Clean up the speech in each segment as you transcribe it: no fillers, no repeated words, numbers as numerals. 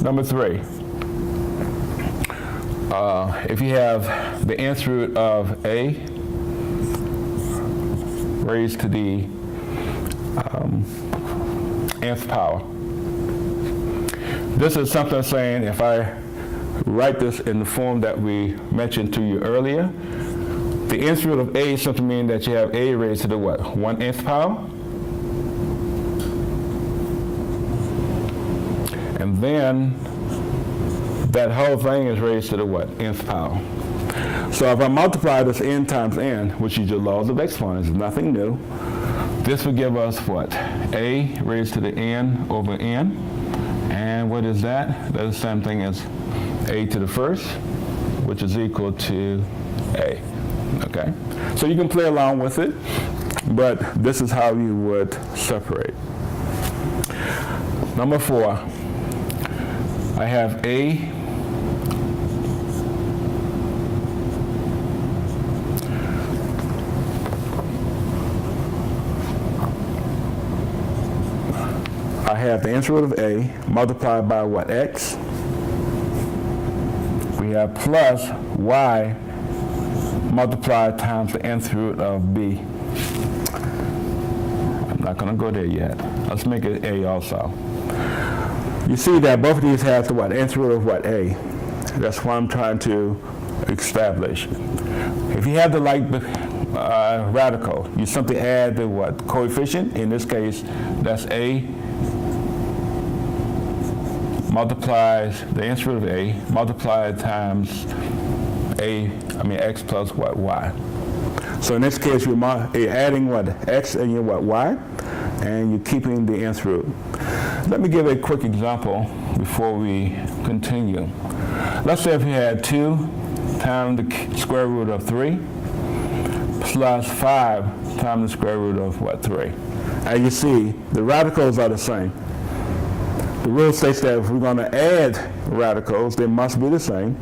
Number 3. If you have the nth root of a raised to the nth power. This is something saying, if I write this in the form that we mentioned to you earlier, the nth root of a simply means that you have a raised to the what? 1/nth power. And then that whole thing is raised to the what? Nth power. So if I multiply this n times n, which is your laws of exponents, nothing new, this will give us what? A raised to the n over n. And what is that? That's the same thing as a to the first, which is equal to a. Okay? So you can play along with it, but this is how you would separate. Number 4, I have a the nth root of a multiplied by what? X. We have plus y multiplied times the nth root of b. I'm not going to go there yet. Let's make it a also. You see that both of these have the what? Nth root of what? A. That's what I'm trying to establish. If you have the like radical, you simply add the what? Coefficient. In this case, that's a multiplies the nth root of a multiplied times x plus what? Y. So in this case, you're adding what? X and your what? Y, and you're keeping the nth root. Let me give a quick example before we continue. Let's say if you had 2 times the square root of 3 plus 5 times the square root of what? 3. As you see, the radicals are the same. The rule states that if we're going to add radicals, they must be the same,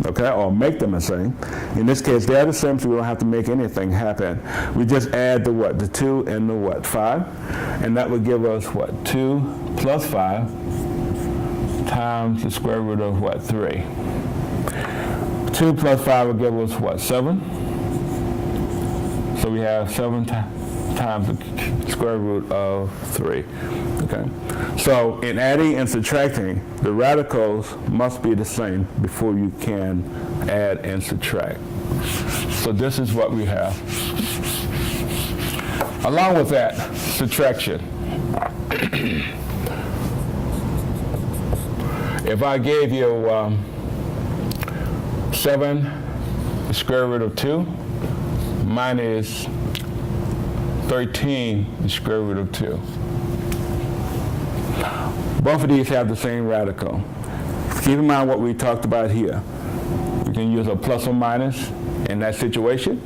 okay, or make them the same. In this case, they are the same, so we don't have to make anything happen. We just add the what? The 2 and the what? 5, and that would give us what? 2 plus 5 times the square root of what? 3. 2 plus 5 will give us what? 7. So we have 7 times the square root of 3. Okay. So in adding and subtracting, the radicals must be the same before you can add and subtract. So this is what we have. Along with that, subtraction. If I gave you 7 the square root of 2 minus 13 the square root of 2. Both of these have the same radical. Keep in mind what we talked about here. We can use a plus or minus in that situation.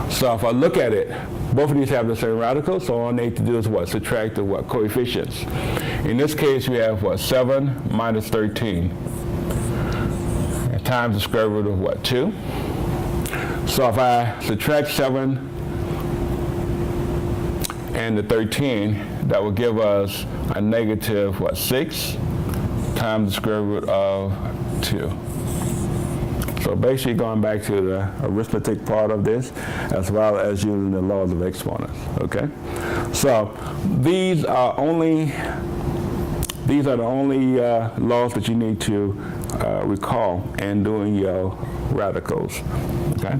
So if I look at it, both of these have the same radical, so all I need to do is what? Subtract the what? Coefficients. In this case, we have what? 7 minus 13 times the square root of what? 2. So if I subtract 7 and the 13, that will give us a negative what? 6 times the square root of 2. So basically going back to the arithmetic part of this, as well as using the laws of exponents, okay? So these are the only laws that you need to recall in doing your radicals, okay?